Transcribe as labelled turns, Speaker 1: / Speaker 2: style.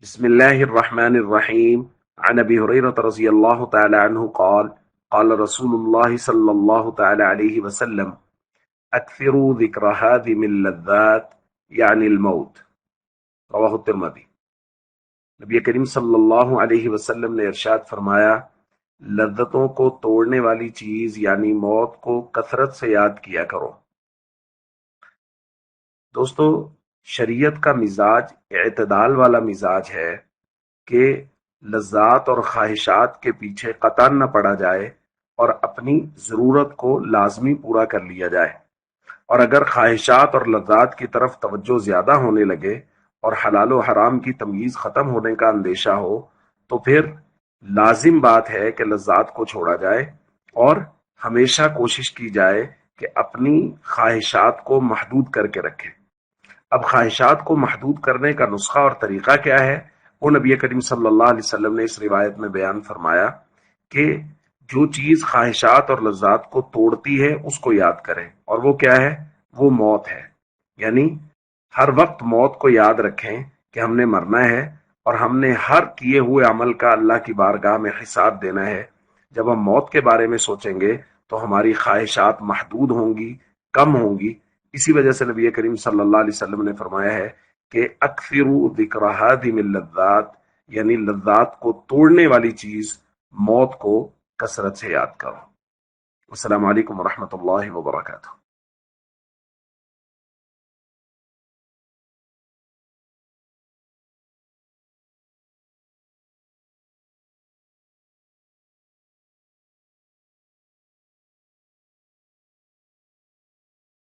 Speaker 1: بسم الله الرحمن الرحيم. عن أبي هريرة رضي الله تعالى عنه قال قال رسول الله صلى الله تعالى عليه وسلم أكثروا ذكر هذه من اللذات يعني الموت. رواہ الترمذی۔ نبی کریم صلی اللہ علیہ وسلم نے ارشاد فرمایا، لذتوں کو توڑنے والی چیز یعنی موت کو کثرت سے یاد کیا کرو۔ دوستو، شریعت کا مزاج اعتدال والا مزاج ہے کہ لذات اور خواہشات کے پیچھے قطعاً نہ پڑا جائے اور اپنی ضرورت کو لازمی پورا کر لیا جائے، اور اگر خواہشات اور لذات کی طرف توجہ زیادہ ہونے لگے اور حلال و حرام کی تمیز ختم ہونے کا اندیشہ ہو تو پھر لازم بات ہے کہ لذات کو چھوڑا جائے اور ہمیشہ کوشش کی جائے کہ اپنی خواہشات کو محدود کر کے رکھیں۔ اب خواہشات کو محدود کرنے کا نسخہ اور طریقہ کیا ہے، وہ نبی کریم صلی اللہ علیہ وسلم نے اس روایت میں بیان فرمایا کہ جو چیز خواہشات اور لذات کو توڑتی ہے اس کو یاد کریں، اور وہ کیا ہے؟ وہ موت ہے۔ یعنی ہر وقت موت کو یاد رکھیں کہ ہم نے مرنا ہے اور ہم نے ہر کیے ہوئے عمل کا اللہ کی بارگاہ میں حساب دینا ہے۔ جب ہم موت کے بارے میں سوچیں گے تو ہماری خواہشات محدود ہوں گی، کم ہوں گی۔ اسی وجہ سے نبی کریم صلی اللہ علیہ وسلم نے فرمایا ہے کہ اکثروا ذکر هذه اللذات، یعنی لذات کو توڑنے والی چیز موت کو کثرت سے یاد کرو۔ السلام علیکم ورحمۃ اللہ وبرکاتہ۔